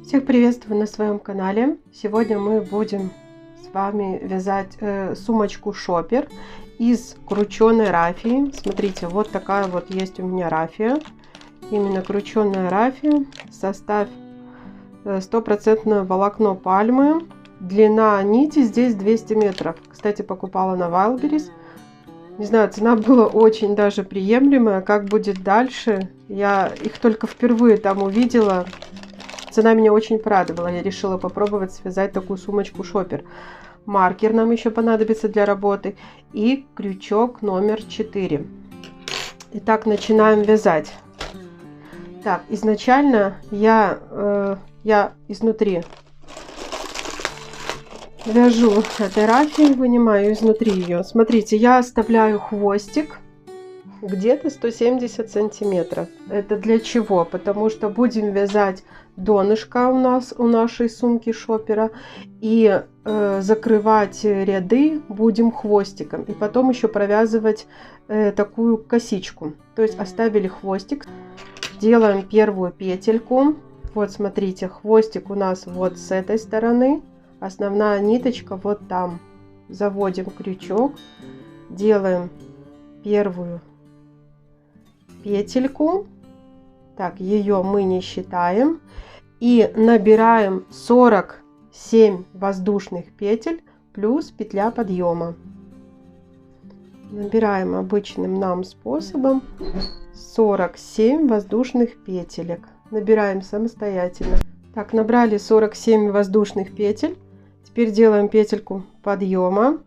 Всех приветствую на своем канале. Сегодня мы будем с вами вязать сумочку шопер из крученой рафии. Смотрите, вот такая вот есть у меня рафия. Именно крученая рафия. Состав 100% волокно пальмы. Длина нити здесь 200 метров. Кстати, покупала на Wildberries. Не знаю, цена была очень даже приемлемая. Как будет дальше? Я их только впервые там увидела. Цена меня очень порадовала. Я решила попробовать связать такую сумочку шопер. Маркер нам еще понадобится для работы. И крючок номер 4. Итак, начинаем вязать. Так, изначально я изнутри вяжу этой рафией, вынимаю изнутри ее. Смотрите, я оставляю хвостик где-то 170 сантиметров. Это для чего? Потому что будем вязать донышко у нашей сумки шопера и закрывать ряды будем хвостиком. И потом еще провязывать такую косичку. То есть оставили хвостик. Делаем первую петельку. Вот смотрите, хвостик у нас вот с этой стороны. Основная ниточка вот там. Заводим крючок. Делаем первую петельку. Так, ее мы не считаем. И набираем 47 воздушных петель плюс петля подъема. Набираем обычным нам способом 47 воздушных петелек. Набираем самостоятельно. Так, набрали 47 воздушных петель. Теперь делаем петельку подъема.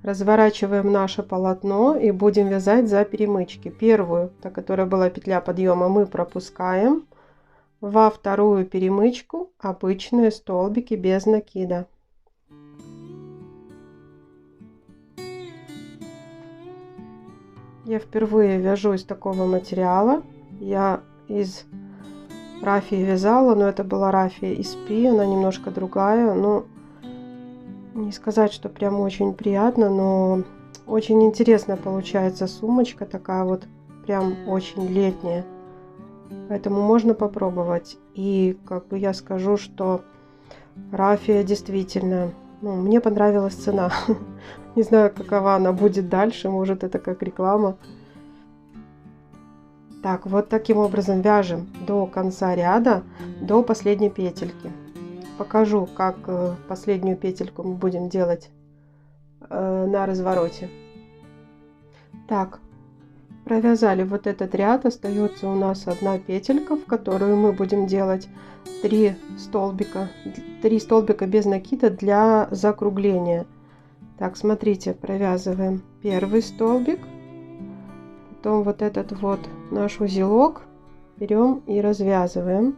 Разворачиваем наше полотно и будем вязать за перемычки. Первую, та, которая была петля подъема, мы пропускаем. Во вторую перемычку обычные столбики без накида. Я впервые вяжу из такого материала. Я из рафии вязала, но это была рафия SP, она немножко другая. Но не сказать, что прям очень приятно, но очень интересно получается сумочка такая вот, прям очень летняя. Поэтому можно попробовать. И как бы я скажу, что рафия действительно, мне понравилась цена. Не знаю, какова она будет дальше, может это как реклама. Так, вот таким образом вяжем до конца ряда, до последней петельки. Покажу, как последнюю петельку мы будем делать на развороте. Так, провязали вот этот ряд, остается у нас одна петелька, в которую мы будем делать 3 столбика без накида для закругления. Так, смотрите, провязываем первый столбик, потом вот этот вот наш узелок берем и развязываем.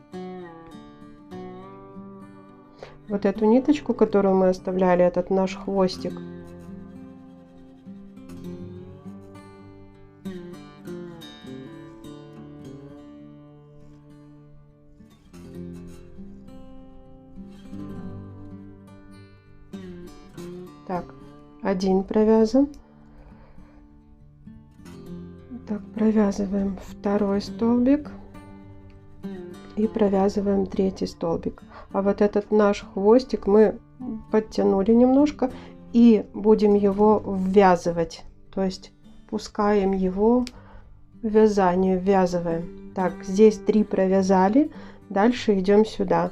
Вот эту ниточку, которую мы оставляли, этот наш хвостик. Так, один провязан. Так, провязываем второй столбик и провязываем третий столбик. А вот этот наш хвостик мы подтянули немножко и будем его ввязывать. То есть пускаем его в вязание, ввязываем. Так, здесь 3 провязали, дальше идем сюда.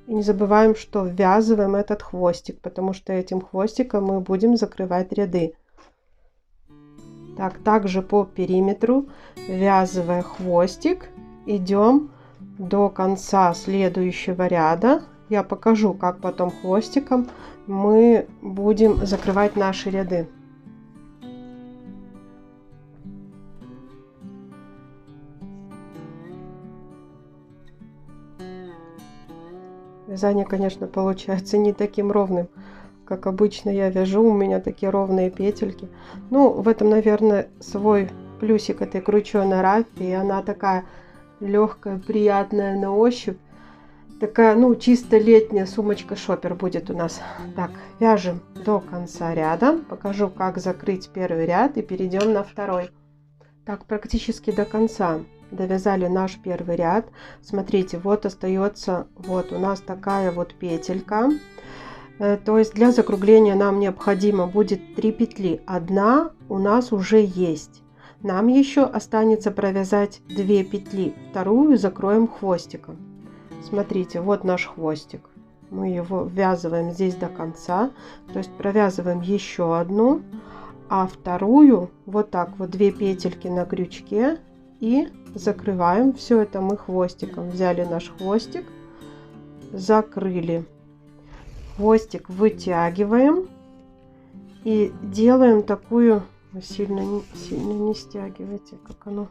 И не забываем, что ввязываем этот хвостик, потому что этим хвостиком мы будем закрывать ряды. Так, также по периметру, ввязывая хвостик, идем до конца следующего ряда. Я покажу, как потом хвостиком мы будем закрывать наши ряды. Вязание, конечно, получается не таким ровным, как обычно я вяжу. У меня такие ровные петельки. Ну, в этом, наверное, свой плюсик этой крученой рафии. Она такая легкая, приятная на ощупь. Такая, чисто летняя сумочка шопер будет у нас. Так, вяжем до конца ряда. Покажу, как закрыть первый ряд и перейдем на второй. Так, практически до конца. довязали наш первый ряд. Смотрите, вот остается вот у нас такая вот петелька. То есть для закругления нам необходимо будет 3 петли. Одна у нас уже есть. Нам еще останется провязать 2 петли. Вторую закроем хвостиком. Смотрите, вот наш хвостик. Мы его ввязываем здесь до конца. То есть провязываем еще одну. А вторую вот так вот 2 петельки на крючке. И закрываем. Все это мы хвостиком. Взяли наш хвостик. Закрыли. Хвостик вытягиваем и делаем такую, сильно не стягивайте, как оно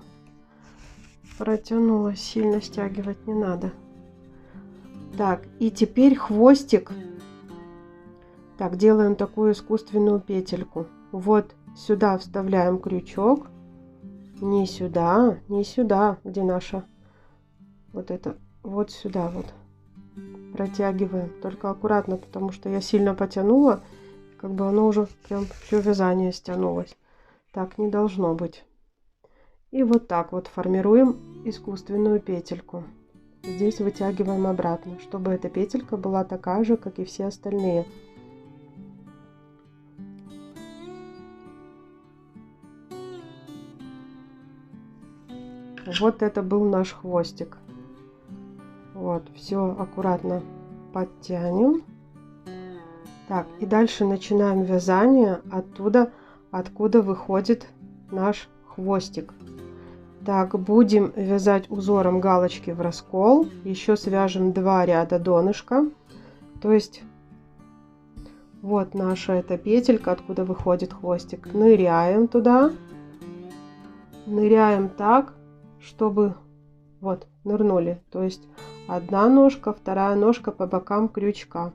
протянулось, сильно стягивать не надо. Так, и теперь хвостик, так, делаем такую искусственную петельку. Вот сюда вставляем крючок, не сюда, где наша, вот это, вот сюда вот. Протягиваем, только аккуратно, потому что я сильно потянула, как бы оно уже прям все вязание стянулось. Так не должно быть. И вот так вот формируем искусственную петельку. Здесь вытягиваем обратно, чтобы эта петелька была такая же, как и все остальные. Вот это был наш хвостик. Вот, все аккуратно подтянем. Так, и дальше начинаем вязание оттуда, откуда выходит наш хвостик. Так, будем вязать узором галочки в раскол. Еще свяжем 2 ряда донышка. То есть, вот наша эта петелька, откуда выходит хвостик. Ныряем туда. Ныряем так, чтобы... Вот, нырнули. То есть одна ножка, вторая ножка по бокам крючка.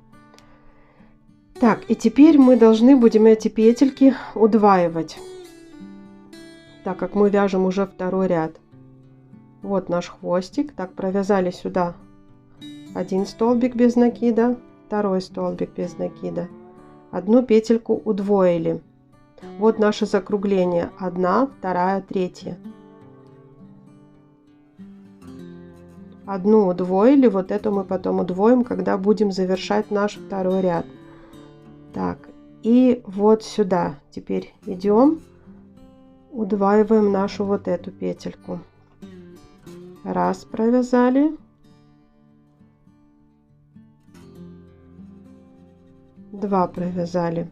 Так, и теперь мы должны будем эти петельки удваивать, так как мы вяжем уже второй ряд. Вот наш хвостик. Так, провязали сюда 1 столбик без накида, 2 столбик без накида. Одну петельку удвоили. Вот наше закругление. 1, 2, 3. Одну удвоили, вот эту мы потом удвоим, когда будем завершать наш второй ряд. Так, и вот сюда теперь идем, удваиваем нашу вот эту петельку. Раз провязали. 2 провязали.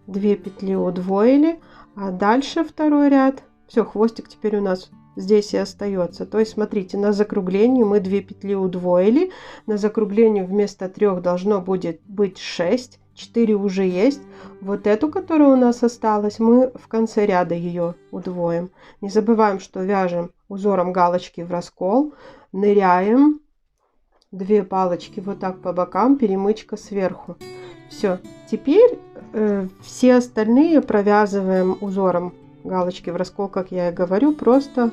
2 петли удвоили, а дальше второй ряд. Все, хвостик теперь у нас здесь и остается. То есть смотрите, на закруглении мы 2 петли удвоили, на закруглении вместо 3 должно будет быть 6, 4 уже есть. Вот эту, которая у нас осталась, мы в конце ряда ее удвоим. Не забываем, что вяжем узором галочки в раскол, ныряем, 2 палочки вот так по бокам, перемычка сверху. Все, теперь все остальные провязываем узором галочки в раскол, как я и говорю, просто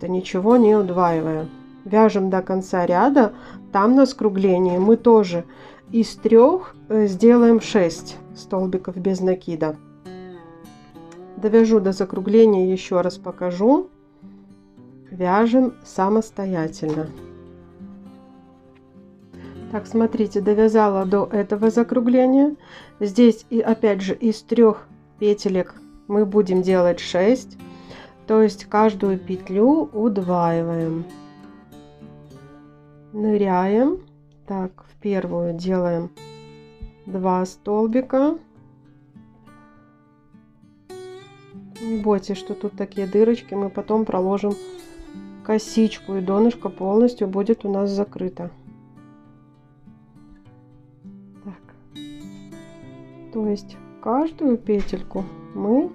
ничего не удваивая. Вяжем до конца ряда. Там на скруглении мы тоже из 3 сделаем 6 столбиков без накида. Довяжу до закругления, еще раз покажу. Вяжем самостоятельно. Так, смотрите, довязала до этого закругления. Здесь и опять же из 3 петелек мы будем делать 6, то есть каждую петлю удваиваем. Ныряем. Так, в первую делаем 2 столбика. Не бойтесь, что тут такие дырочки, мы потом проложим косичку, и донышко полностью будет у нас закрыто. Так. То есть каждую петельку мы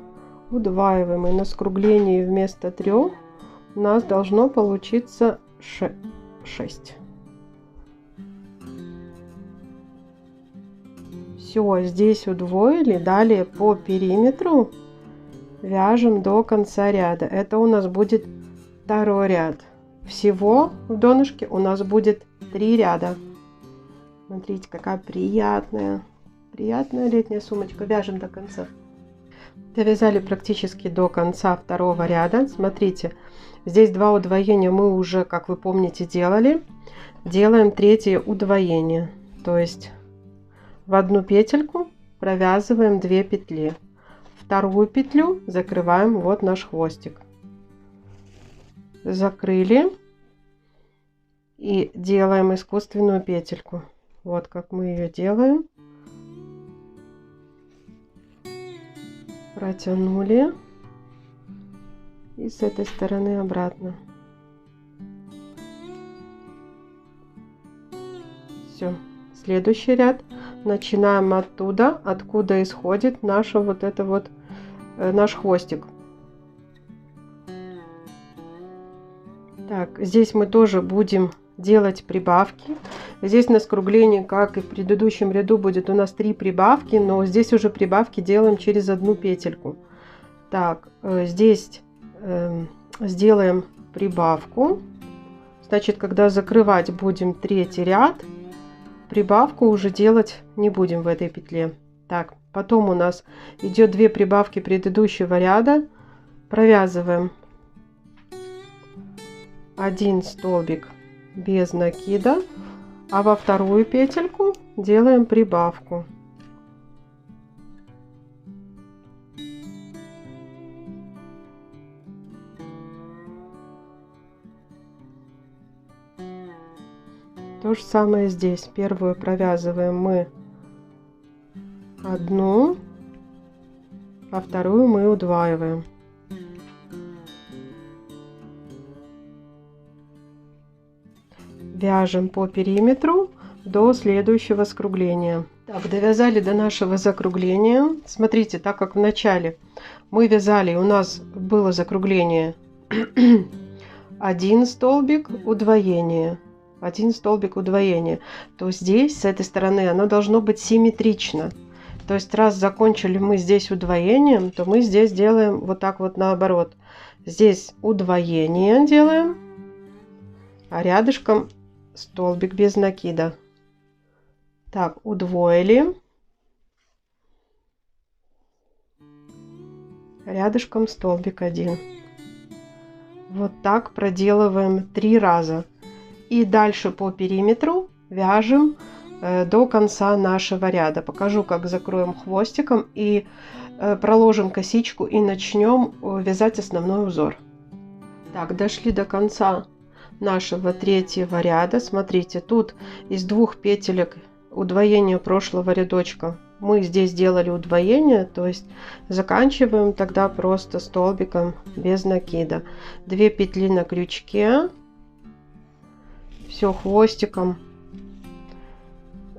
удваиваем, и на скруглении вместо 3 у нас должно получиться 6. Все, здесь удвоили. Далее по периметру вяжем до конца ряда. Это у нас будет второй ряд. Всего в донышке у нас будет 3 ряда. Смотрите, какая приятная летняя сумочка. Вяжем до конца. Довязали практически до конца второго ряда. Смотрите, здесь 2 удвоения мы уже, как вы помните, делали. Делаем третье удвоение, то есть в одну петельку провязываем 2 петли, вторую петлю закрываем, вот наш хвостик, закрыли и делаем искусственную петельку. Вот как мы ее делаем. Протянули и с этой стороны обратно. Все, следующий ряд начинаем оттуда, откуда исходит наша вот это вот наш хвостик. Так, здесь мы тоже будем делать прибавки. Здесь на скруглении, как и в предыдущем ряду, будет у нас 3 прибавки, но здесь уже прибавки делаем через одну петельку. Так, здесь сделаем прибавку. Значит, когда закрывать будем третий ряд, прибавку уже делать не будем в этой петле. Так, потом у нас идет 2 прибавки предыдущего ряда. Провязываем 1 столбик без накида, а во вторую петельку делаем прибавку. То же самое здесь. Первую провязываем мы одну, а вторую мы удваиваем. Вяжем по периметру до следующего скругления. Так, довязали до нашего закругления. Смотрите, так как в начале мы вязали, у нас было закругление 1 столбик удвоение, 1 столбик удвоения, то здесь с этой стороны оно должно быть симметрично. То есть раз закончили мы здесь удвоением, то мы здесь делаем вот так вот наоборот. Здесь удвоение делаем, а рядышком столбик без накида. Так, удвоили, рядышком столбик 1. Вот так проделываем 3 раза. И дальше по периметру вяжем до конца нашего ряда. Покажу, как закроем хвостиком и проложим косичку и начнем вязать основной узор. Так, дошли до конца нашего третьего ряда. Смотрите, тут из 2 петелек удвоения прошлого рядочка мы здесь делали удвоение, то есть заканчиваем тогда просто столбиком без накида. 2 петли на крючке, все, хвостиком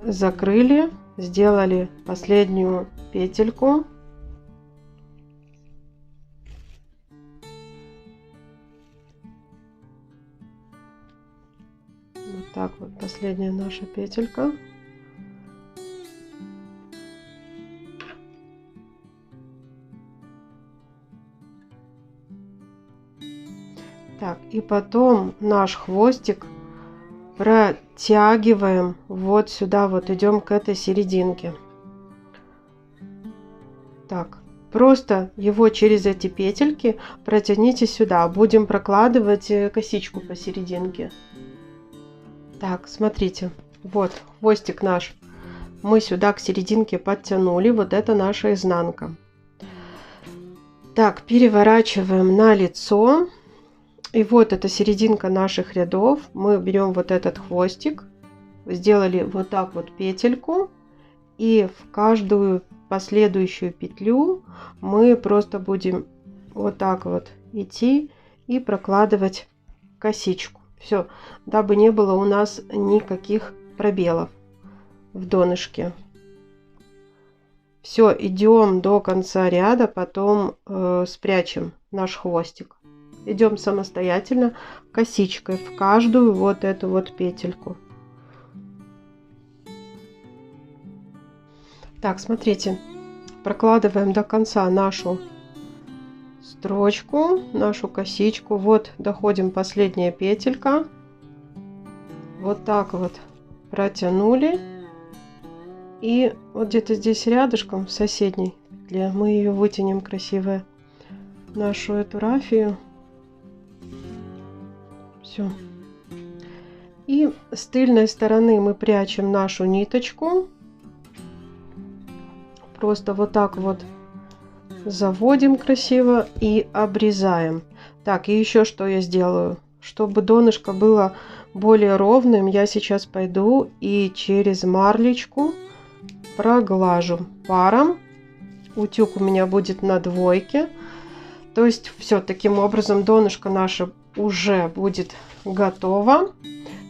закрыли, сделали последнюю петельку. Вот так вот, последняя наша петелька. Так, и потом наш хвостик протягиваем вот сюда, вот идем к этой серединке. Так, просто его через эти петельки протяните сюда. Будем прокладывать косичку посерединке. Так, смотрите, вот хвостик наш мы сюда к серединке подтянули. Вот это наша изнанка. Так, переворачиваем на лицо. И вот эта серединка наших рядов. Мы берем вот этот хвостик, сделали вот так вот петельку, и в каждую последующую петлю мы просто будем вот так вот идти и прокладывать косичку. Все, дабы не было у нас никаких пробелов в донышке. Все, идем до конца ряда, потом спрячем наш хвостик. Идем самостоятельно косичкой в каждую вот эту вот петельку. Так, смотрите, прокладываем до конца нашу строчку, нашу косичку. Вот доходим, последняя петелька. Вот так вот протянули. И вот где-то здесь рядышком, в соседней петле. Мы ее вытянем красиво, нашу эту рафию. Все. И с тыльной стороны мы прячем нашу ниточку. Просто вот так вот заводим красиво и обрезаем. Так, и еще что я сделаю. Чтобы донышко было более ровным, я сейчас пойду и через марлечку проглажу паром. Утюг у меня будет на двойке. То есть все, таким образом донышко наше уже будет готово.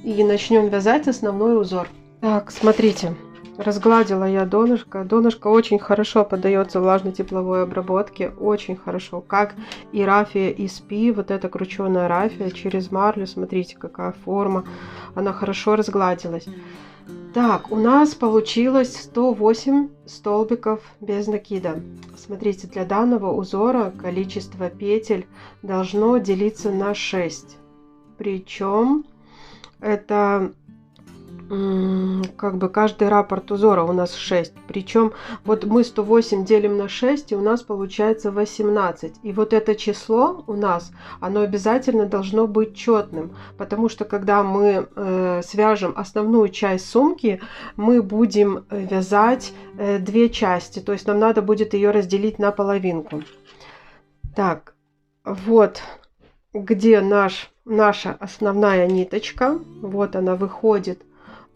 И начнем вязать основной узор. Так, смотрите, разгладила я донышко. Донышко очень хорошо поддается влажно-тепловой обработке. Очень хорошо. Как и рафия из пи. Вот эта крученая рафия через марлю. Смотрите, какая форма. Она хорошо разгладилась. Так, у нас получилось 108 столбиков без накида. Смотрите, для данного узора количество петель должно делиться на 6. Причем это как бы каждый раппорт узора у нас 6. Причем вот мы 108 делим на 6, и у нас получается 18. И вот это число у нас, оно обязательно должно быть четным. Потому что когда мы свяжем основную часть сумки, мы будем вязать две части. То есть нам надо будет ее разделить на половинку. Так, вот где наша основная ниточка. Вот она выходит.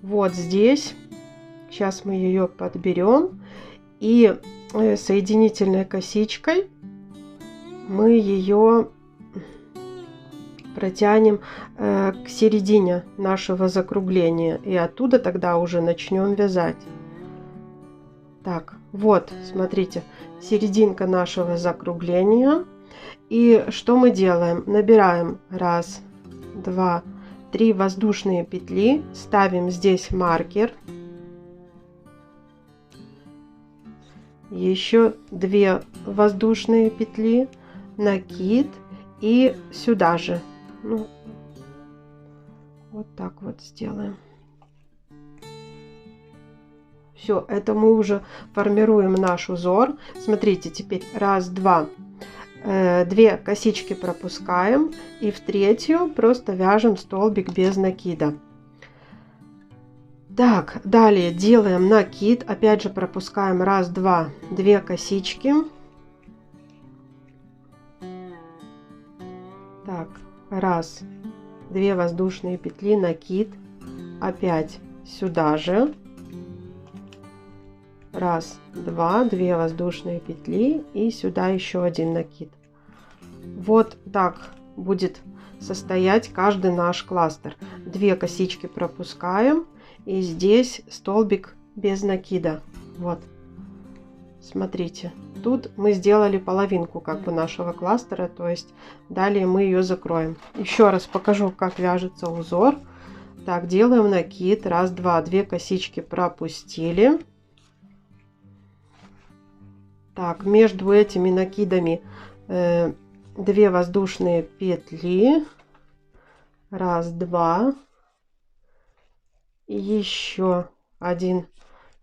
Вот здесь. Сейчас мы ее подберем. И соединительной косичкой мы ее протянем к середине нашего закругления. И оттуда тогда уже начнем вязать. Так, вот, смотрите, серединка нашего закругления. И что мы делаем? Набираем 1, 2, 3 воздушные петли, ставим здесь маркер, еще 2 воздушные петли, накид и сюда же. Ну, вот так вот сделаем. Все, это мы уже формируем наш узор. Смотрите, теперь 1, 2. 2 косички пропускаем, и в третью просто вяжем столбик без накида. Так, далее делаем накид, опять же пропускаем 1, 2, 2 косички. Так, 1, 2 воздушные петли, накид, опять сюда же. 1, 2, 2 воздушные петли и сюда еще один накид. Вот так будет состоять каждый наш кластер. 2 косички пропускаем и здесь столбик без накида. Вот, смотрите, тут мы сделали половинку как бы нашего кластера, то есть далее мы ее закроем. Еще раз покажу, как вяжется узор. Так, делаем накид, 1, 2, 2 косички пропустили. Так, между этими накидами 2 воздушные петли, 1, 2, еще один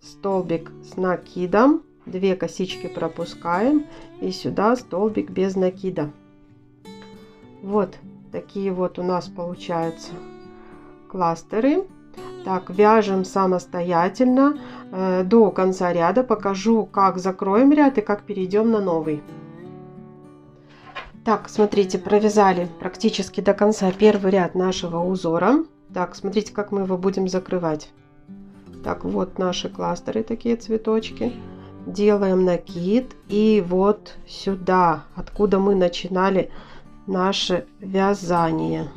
столбик с накидом, 2 косички пропускаем и сюда столбик без накида. Вот такие вот у нас получаются кластеры. Так, вяжем самостоятельно до конца ряда. Покажу, как закроем ряд и как перейдем на новый. Так, смотрите, провязали практически до конца первый ряд нашего узора. Так, смотрите, как мы его будем закрывать. Так, вот наши кластеры, такие цветочки. Делаем накид и вот сюда, откуда мы начинали наше вязание.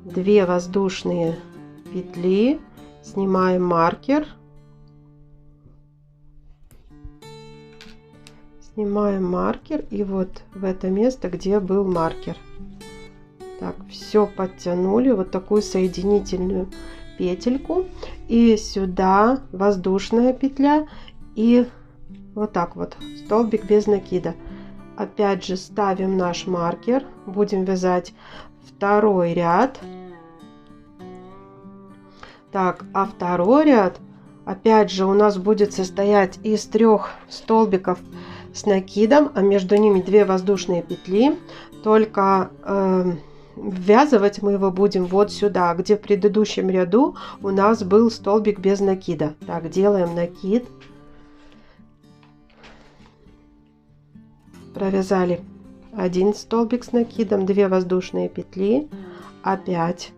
2 воздушные петли, снимаем маркер, и вот в это место, где был маркер. Так, все подтянули, вот такую соединительную петельку, и сюда воздушная петля, и вот так вот столбик без накида. Опять же ставим наш маркер, будем вязать второй ряд. Так, а второй ряд Опять же у нас будет состоять из 3 столбиков с накидом, а между ними 2 воздушные петли. Только ввязывать мы его будем вот сюда, где в предыдущем ряду у нас был столбик без накида. Так, делаем накид. Провязали 1 столбик с накидом, 2 воздушные петли, опять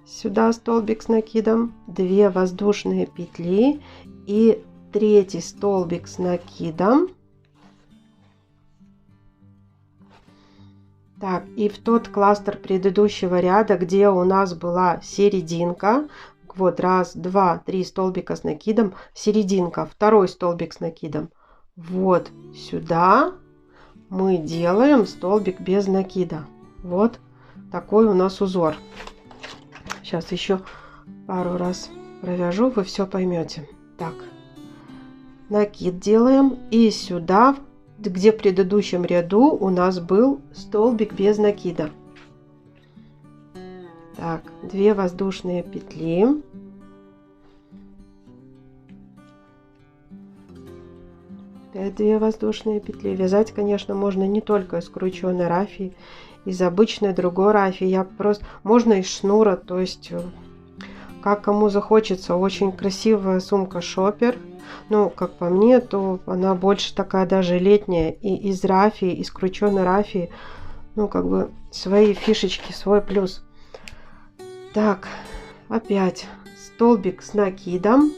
сюда столбик с накидом, 2 воздушные петли и 3 столбик с накидом. Так, и в тот кластер предыдущего ряда, где у нас была серединка, вот 1, 2, 3 столбика с накидом, серединка, 2 столбик с накидом, вот сюда мы делаем столбик без накида. Вот такой у нас узор. Сейчас еще пару раз провяжу, вы все поймете. Так, накид делаем, и сюда, где в предыдущем ряду у нас был столбик без накида. Так, 2 воздушные петли. Опять 2 воздушные петли. Вязать, конечно, можно не только из крученой рафии, из обычной другой рафии. Я просто можно из шнура, то есть как кому захочется. Очень красивая сумка шопер. Ну, как по мне, то она больше такая даже летняя. И из рафии, из крученой рафии, ну, как бы свои фишечки, свой плюс. Так, опять столбик с накидом.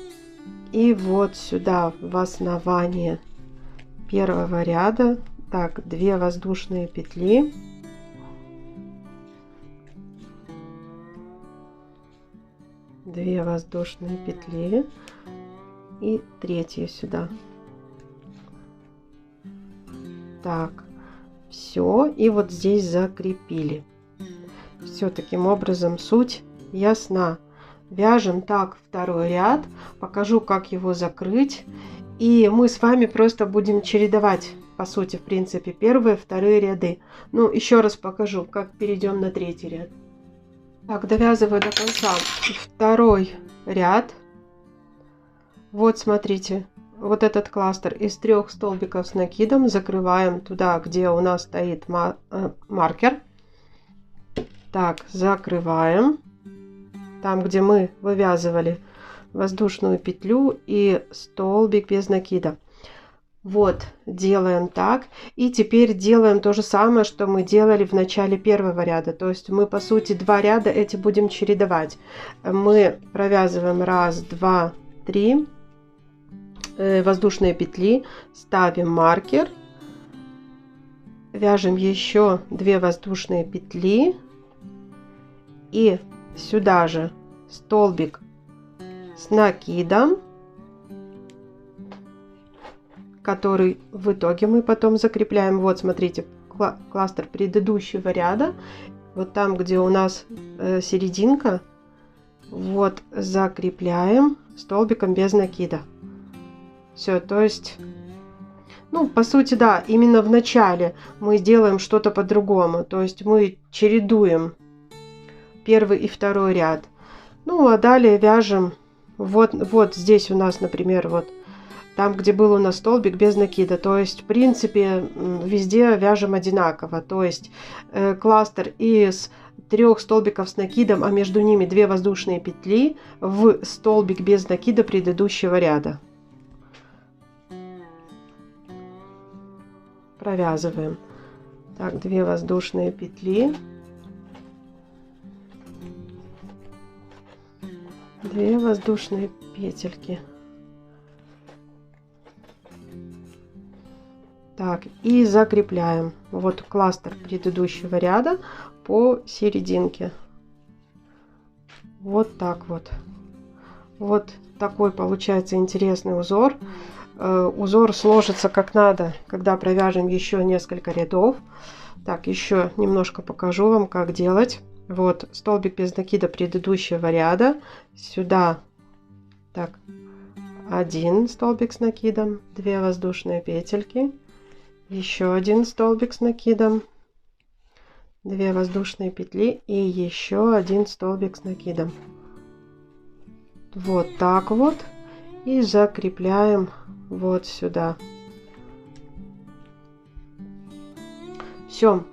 И вот сюда в основание первого ряда. Так, 2 воздушные петли. Две воздушные петли. И 3 сюда. Так, все. И вот здесь закрепили. Все, таким образом суть ясна. Вяжем так 2 ряд. Покажу, как его закрыть. И мы с вами просто будем чередовать, по сути, в принципе, 1-е, 2-е ряды. Ну, еще раз покажу, как перейдем на 3-й ряд. Так, довязываю до конца 2-й ряд. Вот, смотрите, вот этот кластер из 3 столбиков с накидом закрываем туда, где у нас стоит маркер. Так, закрываем. Там, где мы вывязывали воздушную петлю и столбик без накида. Вот, делаем так. И теперь делаем то же самое, что мы делали в начале 1-го ряда. То есть мы, по сути, 2 ряда эти будем чередовать. Мы провязываем 1, 2, 3 воздушные петли, ставим маркер, вяжем еще 2 воздушные петли и сюда же столбик с накидом, который в итоге мы потом закрепляем. Вот, смотрите, кластер предыдущего ряда, вот там, где у нас серединка, вот закрепляем столбиком без накида. Все, то есть, ну, по сути, да, именно в начале мы делаем что-то по-другому. То есть мы чередуем 1-й и 2-й ряд. Ну, а далее вяжем вот здесь у нас, например, вот там, где был у нас столбик без накида. То есть, в принципе, везде вяжем одинаково. То есть кластер из 3 столбиков с накидом, а между ними 2 воздушные петли в столбик без накида предыдущего ряда. Провязываем. Так, 2 воздушные петли, 2 воздушные петельки. Так, и закрепляем вот кластер предыдущего ряда по серединке. Вот так вот. Вот такой получается интересный узор. Узор сложится как надо, когда провяжем еще несколько рядов. Так, еще немножко покажу вам, как делать. Вот столбик без накида предыдущего ряда. Сюда, так, 1 столбик с накидом, 2 воздушные петельки, еще 1 столбик с накидом, 2 воздушные петли и еще 1 столбик с накидом. Вот так вот. и закрепляем вот сюда. Все,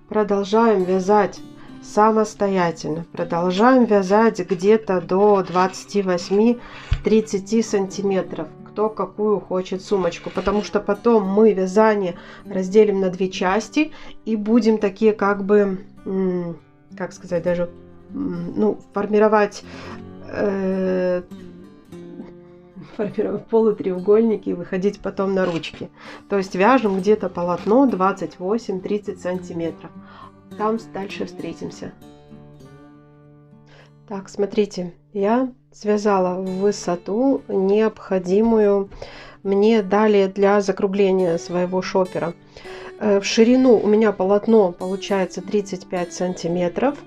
продолжаем вязать самостоятельно. Продолжаем вязать где-то до 28-30 сантиметров. Кто какую хочет сумочку, потому что потом мы вязание разделим на две части и будем такие как бы, как сказать, даже, ну, формировать полутреугольники и выходить потом на ручки. То есть вяжем где-то полотно 28-30 сантиметров. Там дальше встретимся. Так, смотрите, я связала в высоту необходимую мне далее для закругления своего шопера. В ширину у меня полотно получается 35 сантиметров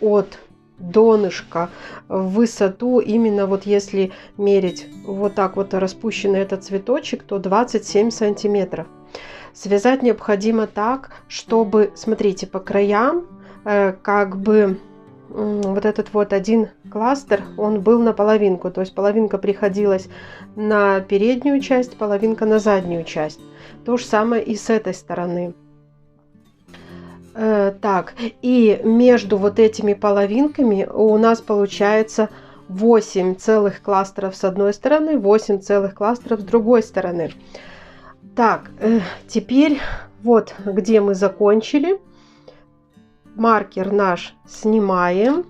от донышка. В высоту, именно вот если мерить вот так вот распущенный этот цветочек, то 27 сантиметров. Связать необходимо так, чтобы, смотрите, по краям как бы вот этот вот один кластер, он был на половинку, то есть половинка приходилась на переднюю часть, половинка на заднюю часть. То же самое и с этой стороны. Так, и между вот этими половинками у нас получается 8 целых кластеров с одной стороны, 8 целых кластеров с другой стороны. Так, теперь вот где мы закончили. Маркер наш снимаем.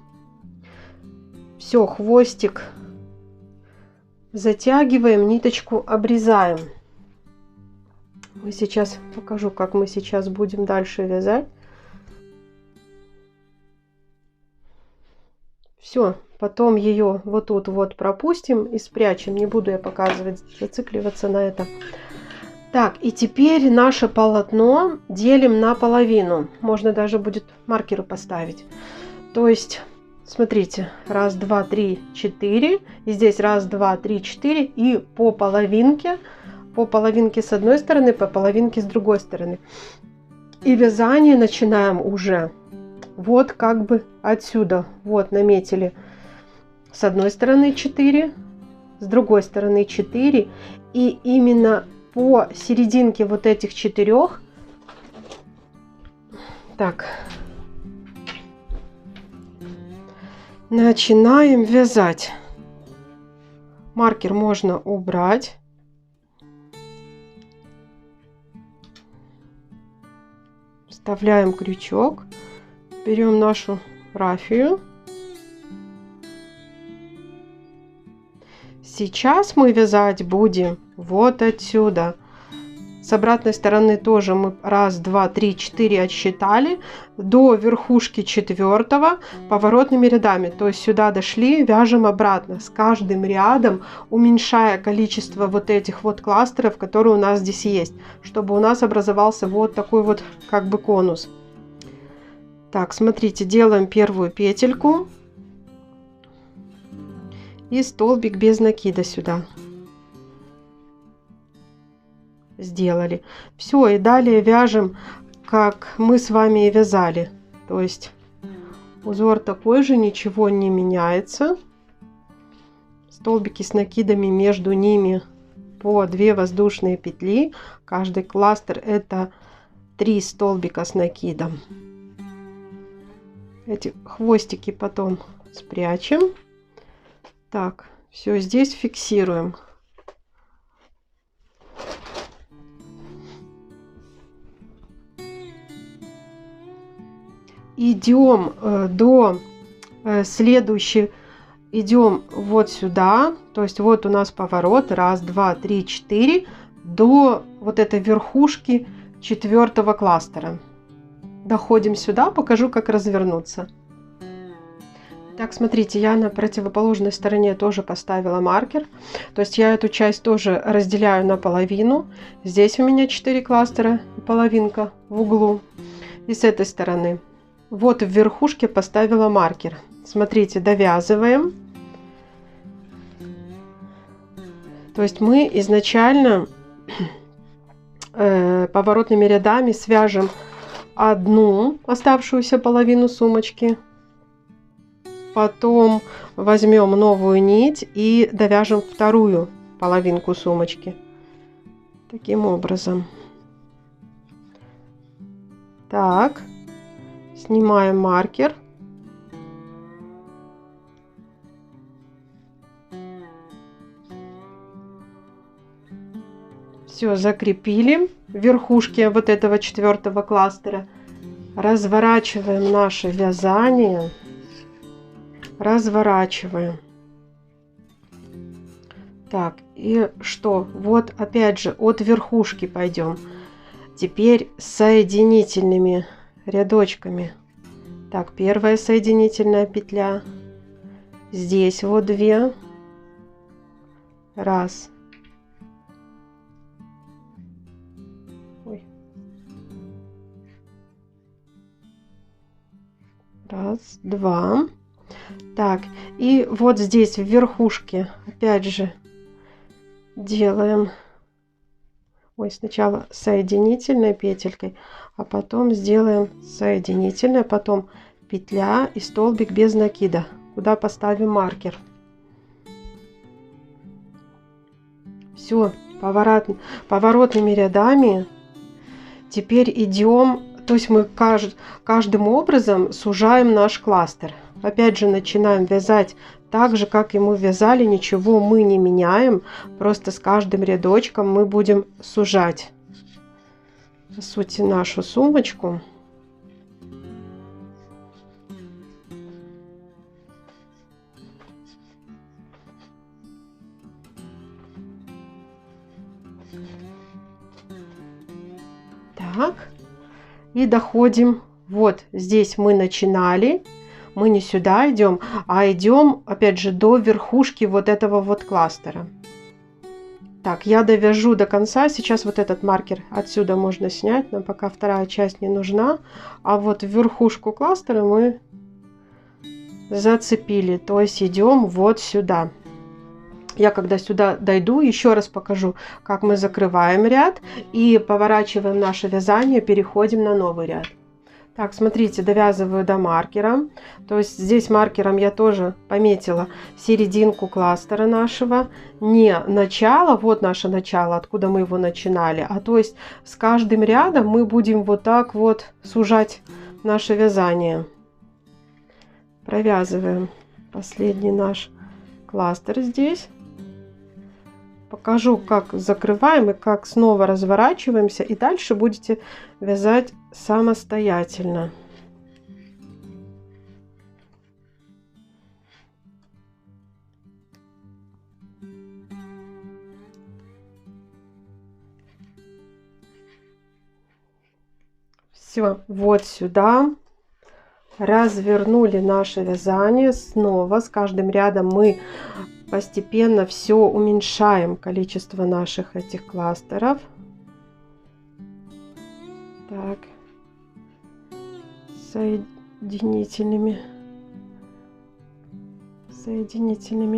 Все, хвостик затягиваем, ниточку обрезаем. Мы сейчас покажу, как мы сейчас будем дальше вязать. Все, потом ее вот тут вот пропустим и спрячем. Не буду я показывать, зацикливаться на этом. Так, и теперь наше полотно делим на половину. Можно даже будет маркеры поставить. То есть, смотрите, раз, два, три, четыре. И здесь раз, два, три, четыре. И по половинке с одной стороны, по половинке с другой стороны. И вязание начинаем уже вот как бы отсюда. Вот наметили с одной стороны 4, с другой стороны 4. И именно по серединке вот этих 4, так, начинаем вязать. Маркер можно убрать. Вставляем крючок, берем нашу рафию. Сейчас мы вязать будем вот отсюда. С обратной стороны тоже мы раз, два, три, 4 отсчитали до верхушки 4-го поворотными рядами. То есть сюда дошли, вяжем обратно, с каждым рядом уменьшая количество вот этих вот кластеров, которые у нас здесь есть, чтобы у нас образовался вот такой вот как бы конус. Так, смотрите, делаем первую петельку и столбик без накида сюда. Сделали. Все, и далее вяжем, как мы с вами и вязали. То есть узор такой же, ничего не меняется. Столбики с накидами, между ними по 2 воздушные петли. Каждый кластер это 3 столбика с накидом. Эти хвостики потом спрячем. Так, все, здесь фиксируем. Идем до следующей, идем вот сюда, то есть вот у нас поворот, раз, два, три, 4, до вот этой верхушки 4-го кластера. Доходим сюда, покажу, как развернуться. Так, смотрите, я на противоположной стороне тоже поставила маркер. То есть я эту часть тоже разделяю на половину. Здесь у меня 4 кластера, половинка в углу. И с этой стороны. Вот в верхушке поставила маркер. Смотрите, довязываем. То есть мы изначально поворотными рядами свяжем одну оставшуюся половину сумочки. Потом возьмем новую нить и довяжем вторую половинку сумочки. Таким образом. Так, снимаем маркер. Все, закрепили верхушки вот этого 4-го кластера. Разворачиваем наше вязание. Разворачиваем. Так, и что? Вот опять же от верхушки пойдем. Теперь с соединительными рядочками. Так, первая соединительная петля. Здесь вот 2. Раз. Ой. Раз, 2. Так, и вот здесь в верхушке опять же делаем, ой, сначала соединительной петелькой, а потом сделаем соединительная, потом петля и столбик без накида, куда поставим маркер. Все, поворотными рядами теперь идем, то есть мы каждым образом сужаем наш кластер. Опять же начинаем вязать так же, как и мы вязали, ничего мы не меняем, просто с каждым рядочком мы будем сужать, по сути, нашу сумочку. Так, и доходим, вот здесь мы начинали. Мы не сюда идем, а идем, опять же, до верхушки вот этого вот кластера. Так, я довяжу до конца. Сейчас вот этот маркер отсюда можно снять. Нам пока вторая часть не нужна. А вот верхушку кластера мы зацепили. То есть идем вот сюда. Я когда сюда дойду, еще раз покажу, как мы закрываем ряд. И поворачиваем наше вязание, переходим на новый ряд. Так, смотрите, довязываю до маркера. То есть здесь маркером я тоже пометила серединку кластера нашего. Не начало, вот наше начало, откуда мы его начинали. А то есть с каждым рядом мы будем вот так вот сужать наше вязание. Провязываем последний наш кластер здесь. Покажу, как закрываем и как снова разворачиваемся. И дальше будете вязать самостоятельно. Все, вот сюда. Развернули наше вязание. Снова с каждым рядом мы постепенно все уменьшаем количество наших этих кластеров. Так, соединительными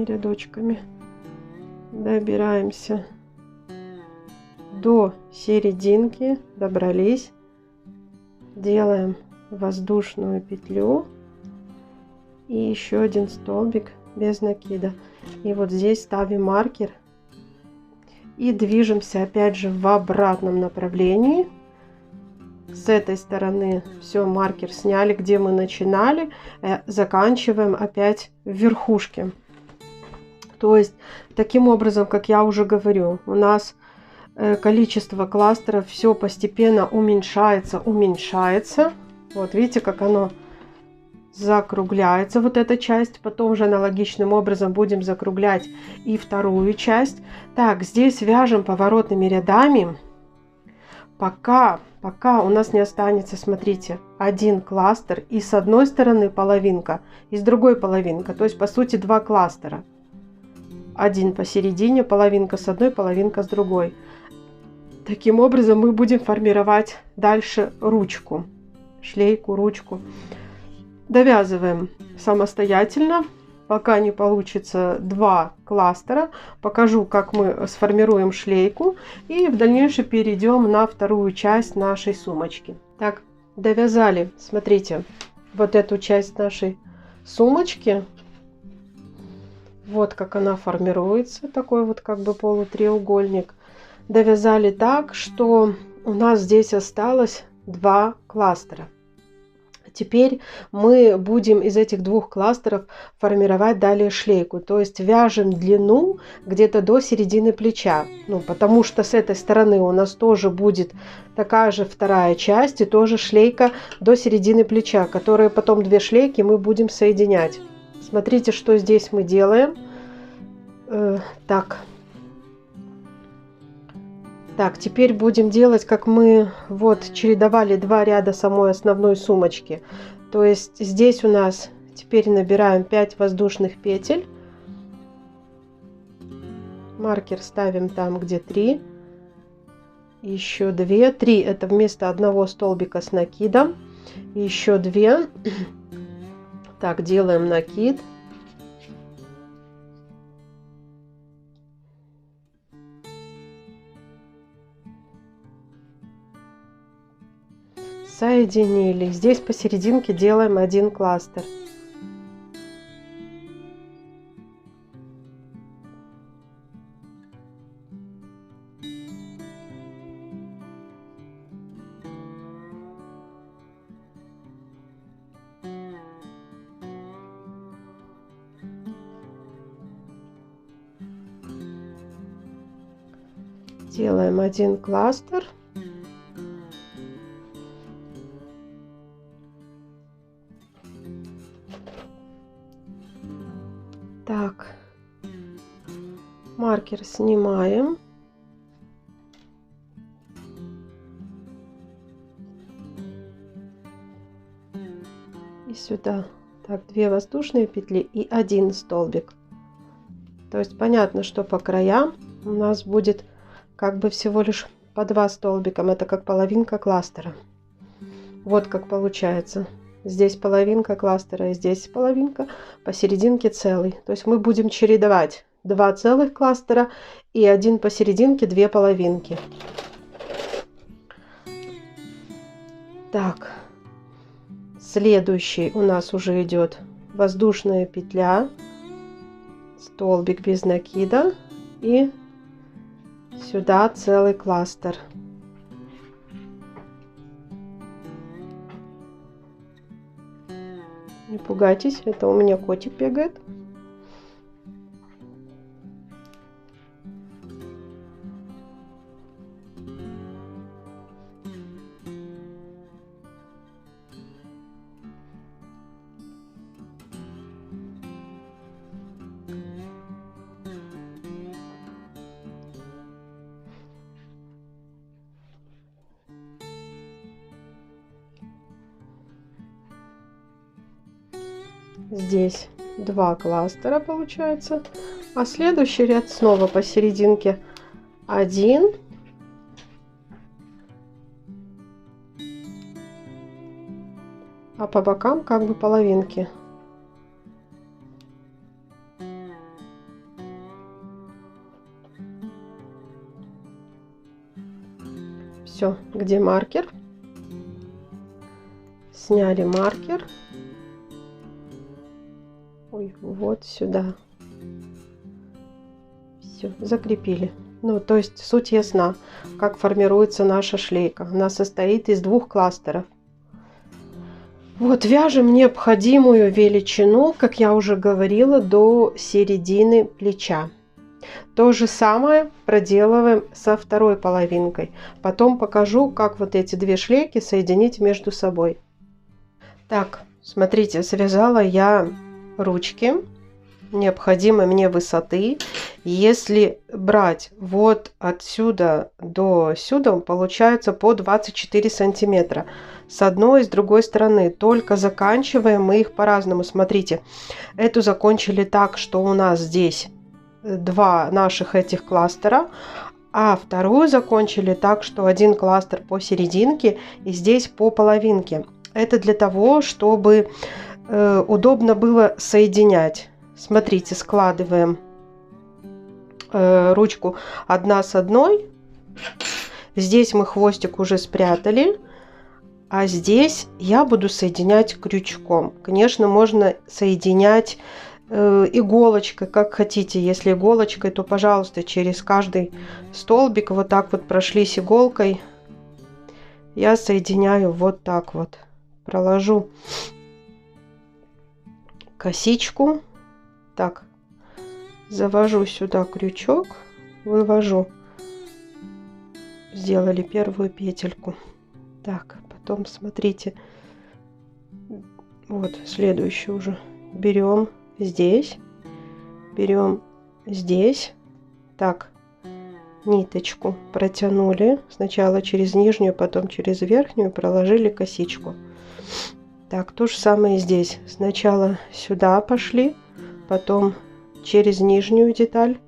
рядочками добираемся до серединки, добрались, делаем воздушную петлю и еще один столбик без накида. И вот здесь ставим маркер и движемся опять же в обратном направлении. С этой стороны все, маркер сняли, где мы начинали, заканчиваем опять в верхушке. То есть таким образом, как я уже говорю, у нас количество кластеров все постепенно уменьшается. Вот видите, как оно закругляется, вот эта часть. Потом же аналогичным образом будем закруглять и вторую часть. Так, здесь вяжем поворотными рядами, пока у нас не останется, смотрите, один кластер, и с одной стороны половинка, и с другой половинка. То есть по сути два кластера. Один посередине, половинка с одной, половинка с другой. Таким образом мы будем формировать дальше ручку, шлейку, ручку. Довязываем самостоятельно, пока не получится два кластера. Покажу, как мы сформируем шлейку, и в дальнейшем перейдем на вторую часть нашей сумочки. Так, довязали, смотрите, вот эту часть нашей сумочки. Вот как она формируется, такой вот как бы полутреугольник. Довязали так, что у нас здесь осталось 2 кластера. Теперь мы будем из этих 2 кластеров формировать далее шлейку. То есть вяжем длину где-то до середины плеча. Ну, потому что с этой стороны у нас тоже будет такая же вторая часть и тоже шлейка до середины плеча, которые потом 2 шлейки мы будем соединять. Смотрите, что здесь мы делаем. Так, теперь будем делать, как мы вот чередовали 2 ряда самой основной сумочки. То есть здесь у нас теперь набираем 5 воздушных петель. Маркер ставим там, где 3. Еще 2. 3 это вместо одного столбика с накидом. Еще 2. Так, делаем накид. Соединили. Здесь посерединке делаем 1 кластер. Делаем 1 кластер. Так, маркер снимаем. И сюда. Так, 2 воздушные петли и 1 столбик. То есть понятно, что по краям у нас будет как бы всего лишь по 2 столбика. Это как половинка кластера. Вот как получается. Здесь половинка кластера и здесь половинка, посерединке целый. То есть мы будем чередовать 2 целых кластера и 1 посерединке, 2 половинки. Так, следующий у нас уже идет воздушная петля, столбик без накида и сюда целый кластер. Не пугайтесь, это у меня котик бегает. Здесь 2 кластера получается, а следующий ряд снова посерединке 1, а по бокам как бы половинки. Все, где маркер? Сняли маркер. Ой, вот сюда. Все, закрепили. Ну, то есть суть ясна, как формируется наша шлейка. Она состоит из 2 кластеров. Вот вяжем необходимую величину, как я уже говорила, до середины плеча. То же самое проделываем со второй половинкой. Потом покажу, как вот эти 2 шлейки соединить между собой. Так, смотрите, связала я ручки необходимой мне высоты. Если брать вот отсюда до сюда, получается по 24 сантиметра с одной и с другой стороны. Только заканчиваем мы их по-разному. Смотрите, эту закончили так, что у нас здесь 2 наших этих кластера, а вторую закончили так, что 1 кластер посерединке и здесь по половинке. Это для того, чтобы удобно было соединять. Смотрите, складываем ручку одна с одной. Здесь мы хвостик уже спрятали, а здесь я буду соединять крючком. Конечно, можно соединять иголочкой, как хотите. Если иголочкой, то, пожалуйста, через каждый столбик вот так вот прошлись иголкой. Я соединяю вот так вот. Проложу косичку. Так, завожу сюда крючок, вывожу. Сделали первую петельку. Так, потом смотрите. Вот следующую уже берем здесь, берем здесь. Так, ниточку протянули сначала через нижнюю, потом через верхнюю, проложили косичку. Так, то же самое здесь. Сначала сюда пошли, потом через нижнюю деталь.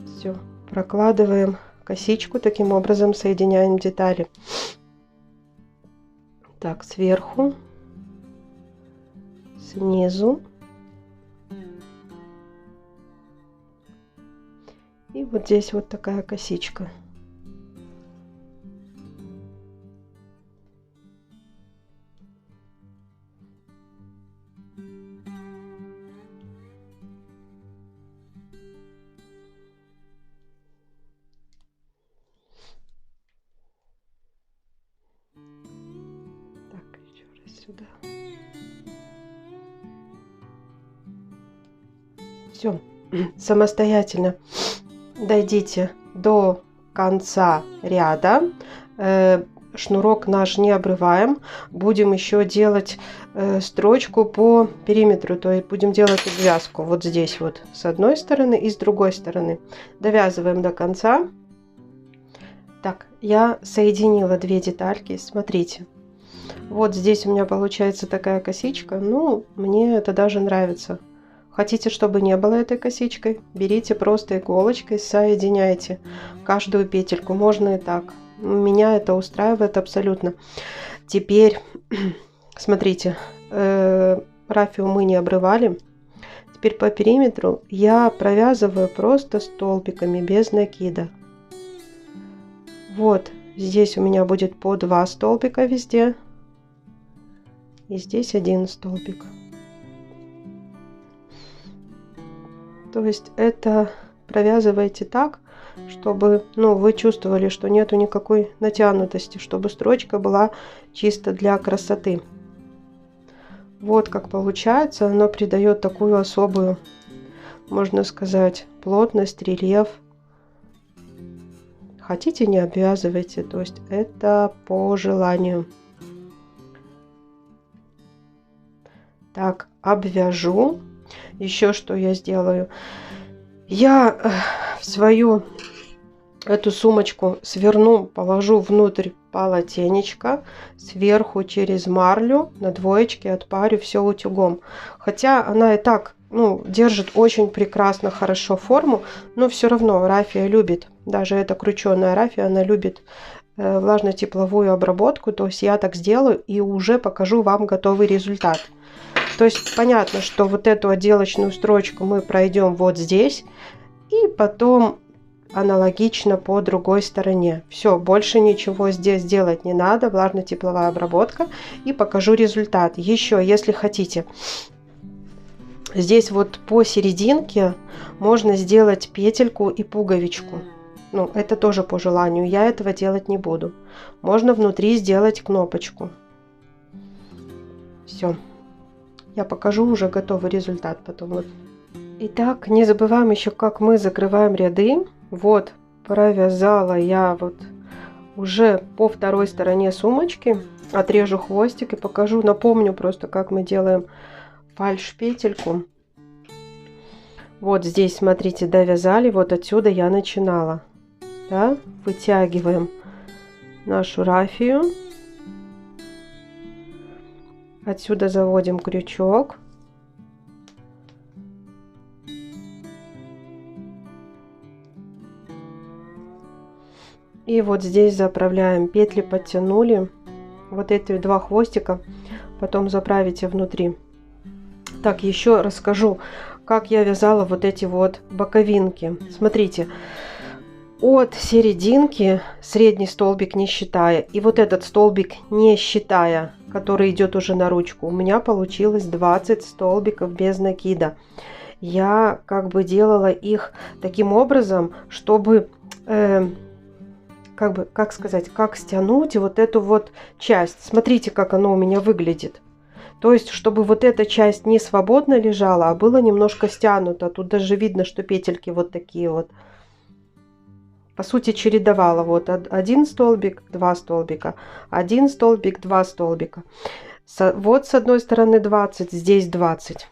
Все, прокладываем косичку, таким образом соединяем детали. Так, сверху, снизу. И вот здесь вот такая косичка. Так, еще раз сюда. Все, самостоятельно дойдите до конца ряда. Шнурок наш не обрываем. Будем еще делать строчку по периметру, то есть будем делать обвязку вот здесь вот с одной стороны и с другой стороны. Довязываем до конца. Так, я соединила две детальки, смотрите. Вот здесь у меня получается такая косичка. Ну, мне это даже нравится. Хотите, чтобы не было этой косичкой? Берите просто иголочкой, соединяйте каждую петельку. Можно и так. Меня это устраивает абсолютно. Теперь, смотрите, рафию мы не обрывали. Теперь по периметру я провязываю просто столбиками, без накида. Вот здесь у меня будет по 2 столбика везде. И здесь 1 столбик. То есть это провязываете так, чтобы, ну, вы чувствовали, что нету никакой натянутости, чтобы строчка была чисто для красоты. Вот как получается, оно придает такую особую, можно сказать, плотность, рельеф. Хотите, не обвязывайте, то есть это по желанию. Так, обвяжу. Еще что я сделаю? Я свою эту сумочку сверну, положу внутрь полотенечко, сверху через марлю на двоечке отпарю все утюгом. Хотя она и так, ну, держит очень прекрасно, хорошо форму, но все равно рафия любит, даже эта крученая рафия, она любит влажно-тепловую обработку. То есть я так сделаю и уже покажу вам готовый результат. То есть понятно, что вот эту отделочную строчку мы пройдем вот здесь. И потом аналогично по другой стороне. Все, больше ничего здесь делать не надо. Влажно-тепловая обработка. И покажу результат. Еще, если хотите, здесь вот по серединке можно сделать петельку и пуговичку. Ну, это тоже по желанию. Я этого делать не буду. Можно внутри сделать кнопочку. Все. Я покажу уже готовый результат потом. Вот. Итак, не забываем еще, как мы закрываем ряды. Вот, провязала я вот уже по второй стороне сумочки. Отрежу хвостик и покажу. Напомню просто, как мы делаем фальш-петельку. Вот здесь, смотрите, довязали. Вот отсюда я начинала. Да? Вытягиваем нашу рафию. Отсюда заводим крючок. И вот здесь заправляем. Петли подтянули. Вот эти 2 хвостика потом заправите внутри. Так, еще расскажу, как я вязала вот эти вот боковинки. Смотрите, от серединки, средний столбик не считая, и вот этот столбик не считая, который идет уже на ручку, у меня получилось 20 столбиков без накида. Я как бы делала их таким образом, чтобы, как сказать, как стянуть вот эту вот часть. Смотрите, как оно у меня выглядит. То есть, чтобы вот эта часть не свободно лежала, а было немножко стянуто. Тут даже видно, что петельки вот такие вот. По сути, чередовала. Вот один столбик, 2 столбика, один столбик, 2 столбика. Вот с одной стороны 20, здесь 20.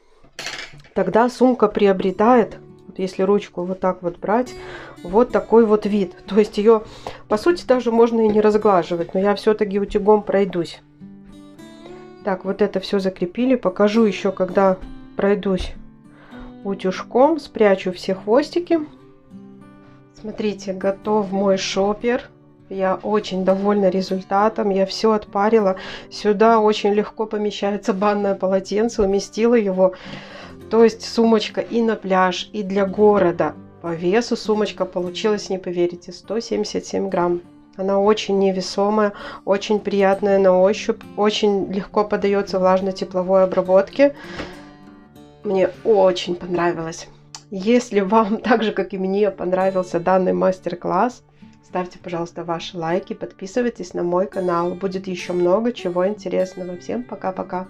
Тогда сумка приобретает, если ручку вот так вот брать, вот такой вот вид. То есть ее, по сути, даже можно и не разглаживать, но я все-таки утюгом пройдусь. Так, вот это все закрепили. Покажу еще, когда пройдусь утюжком, спрячу все хвостики. Смотрите, готов мой шопер. Я очень довольна результатом. Я все отпарила. Сюда очень легко помещается банное полотенце. Уместила его. То есть сумочка и на пляж, и для города. По весу сумочка получилась, не поверите, 177 грамм. Она очень невесомая, очень приятная на ощупь, очень легко поддается влажно-тепловой обработке. Мне очень понравилось. Если вам так же, как и мне, понравился данный мастер-класс, ставьте, пожалуйста, ваши лайки, подписывайтесь на мой канал. Будет еще много чего интересного. Всем пока-пока!